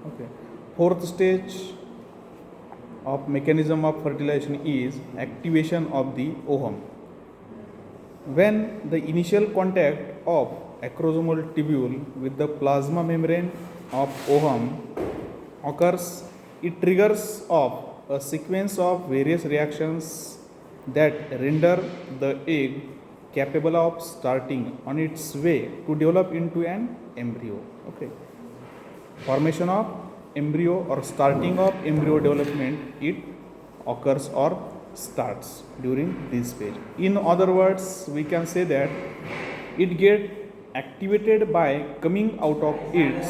Okay. Fourth stage of mechanism of fertilization is activation of the ovum. When the initial contact of acrosomal tubule with the plasma membrane of ovum occurs, it triggers off a sequence of various reactions that render the egg capable of starting on its way to develop into an embryo. Okay. Formation of embryo or starting of embryo development, it occurs or starts during this phase. In other words, we can say that it get activated by coming out of its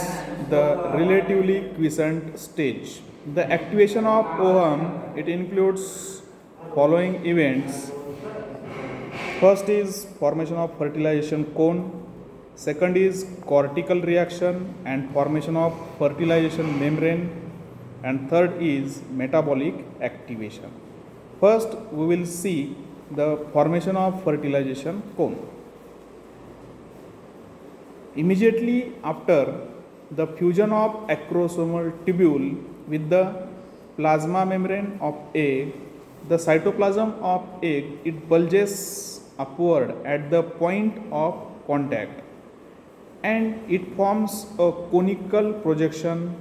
the relatively quiescent stage. The activation of ovum, it includes following events. First is formation of fertilization cone. Second is cortical reaction and formation of fertilization membrane. And third is metabolic activation. First, we will see the formation of fertilization cone. Immediately after the fusion of acrosomal tubule with the plasma membrane of egg, the cytoplasm of egg, it bulges upward at the point of contact and it forms a conical projection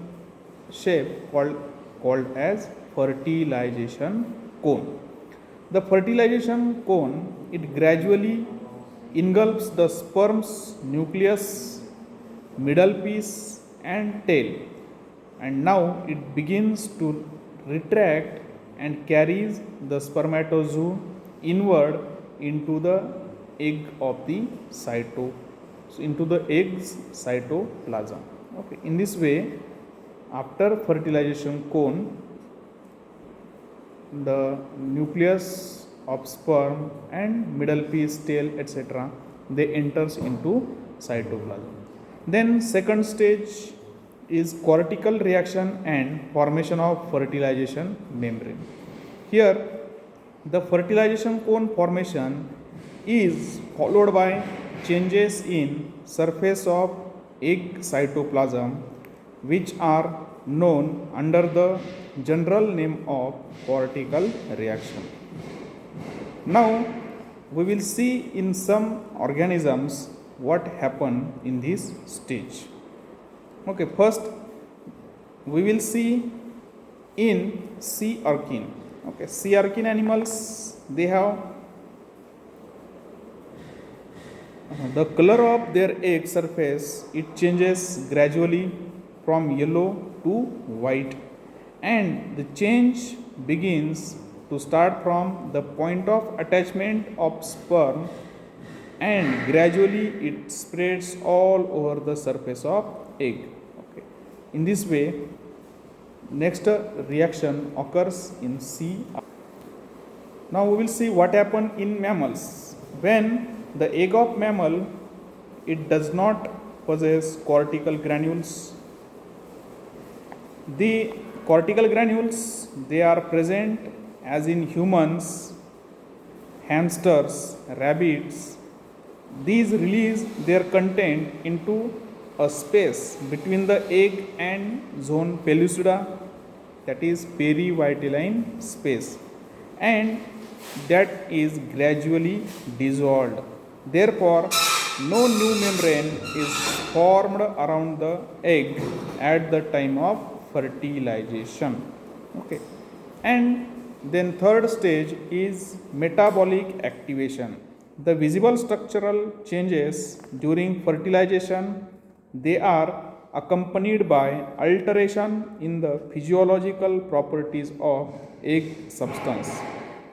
shape called as fertilization cone. The fertilization cone, it gradually engulfs the sperm's nucleus, middle piece and tail, and now it begins to retract and carries the spermatozoa inward into the egg of the into the egg's cytoplasm. Okay. In this way, after fertilization cone, the nucleus of sperm and middle piece, tail, etc., they enters into cytoplasm. Then second stage is cortical reaction and formation of fertilization membrane. Here the fertilization cone formation is followed by changes in surface of egg cytoplasm, which are known under the general name of cortical reaction. Now we will see in some organisms what happen in this stage. Okay, first we will see in sea urchin. Okay, sea urchin animals, they have the color of their egg surface, it changes gradually from yellow to white, and the change begins to start from the point of attachment of sperm and gradually it spreads all over the surface of egg. Okay. In this way, next reaction occurs in sea. Now we will see what happens in mammals. When the egg of mammal, it does not possess cortical granules. The cortical granules, they are present as in humans, hamsters, rabbits. These release their content into a space between the egg and zone pellucida, that is perivitelline space, and that is gradually dissolved. Therefore, no new membrane is formed around the egg at the time of fertilization. Okay. And then third stage is metabolic activation. The visible structural changes during fertilization, they are accompanied by alteration in the physiological properties of egg substance.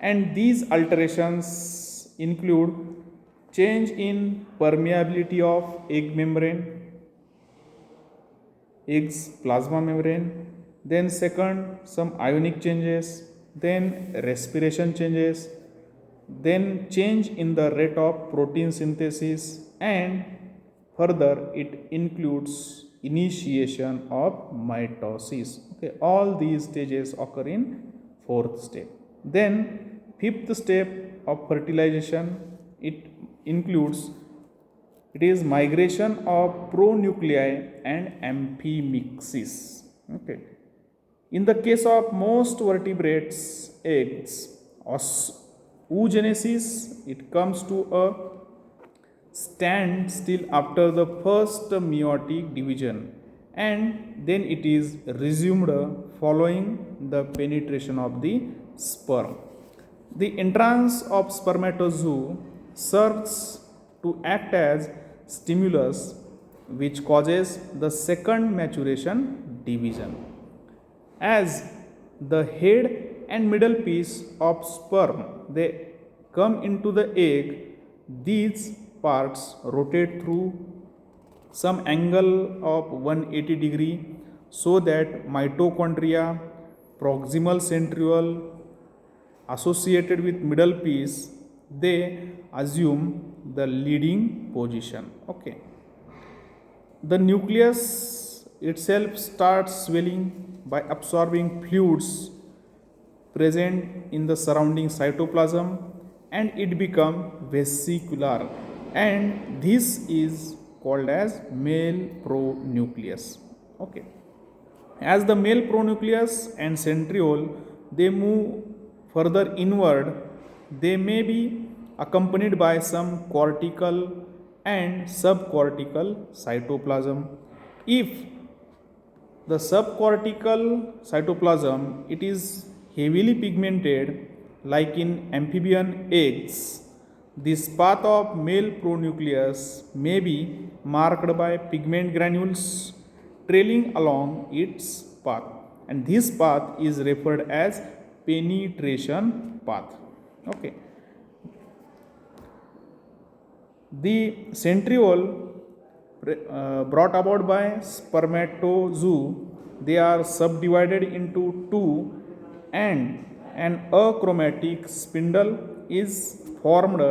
And these alterations include change in permeability of egg membrane, egg's plasma membrane, then second some ionic changes, then respiration changes, then change in the rate of protein synthesis, and further it includes initiation of mitosis. Okay, all these stages occur in fourth step. Then fifth step of fertilization, it includes, it is migration of pronuclei and amphimixis. Okay. In the case of most vertebrates, eggs, oogenesis, it comes to a stand still after the first meiotic division, and then it is resumed following the penetration of the sperm. The entrance of spermatozoa serves to act as stimulus which causes the second maturation division. As the head and middle piece of sperm they come into the egg, these parts rotate through some angle of 180 degree so that mitochondria, proximal centriole associated with middle piece, they assume the leading position. Okay. The nucleus itself starts swelling by absorbing fluids present in the surrounding cytoplasm, and it becomes vesicular, and this is called as male pronucleus. Okay. As the male pronucleus and centriole they move further inward, they may be accompanied by some cortical and subcortical cytoplasm. If the subcortical cytoplasm it is heavily pigmented like in amphibian eggs, this path of male pronucleus may be marked by pigment granules trailing along its path, and this path is referred as penetration path. Okay. The centriole brought about by spermatozoa, they are subdivided into two, and an achromatic spindle is formed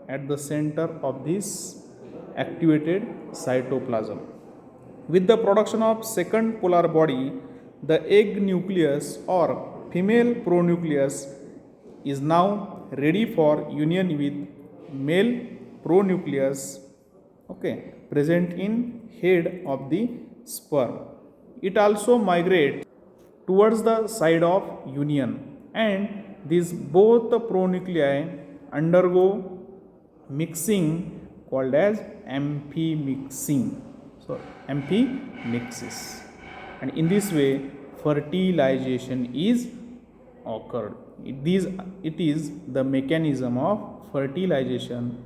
at the center of this activated cytoplasm. With the production of second polar body, the egg nucleus or female pronucleus is now ready for union with male pronucleus, okay, present in head of the sperm. It also migrates towards the side of union, and these both the pronuclei undergo mixing called as amphimixing. So amphimixis, and in this way fertilization is occurred. It is the mechanism of fertilization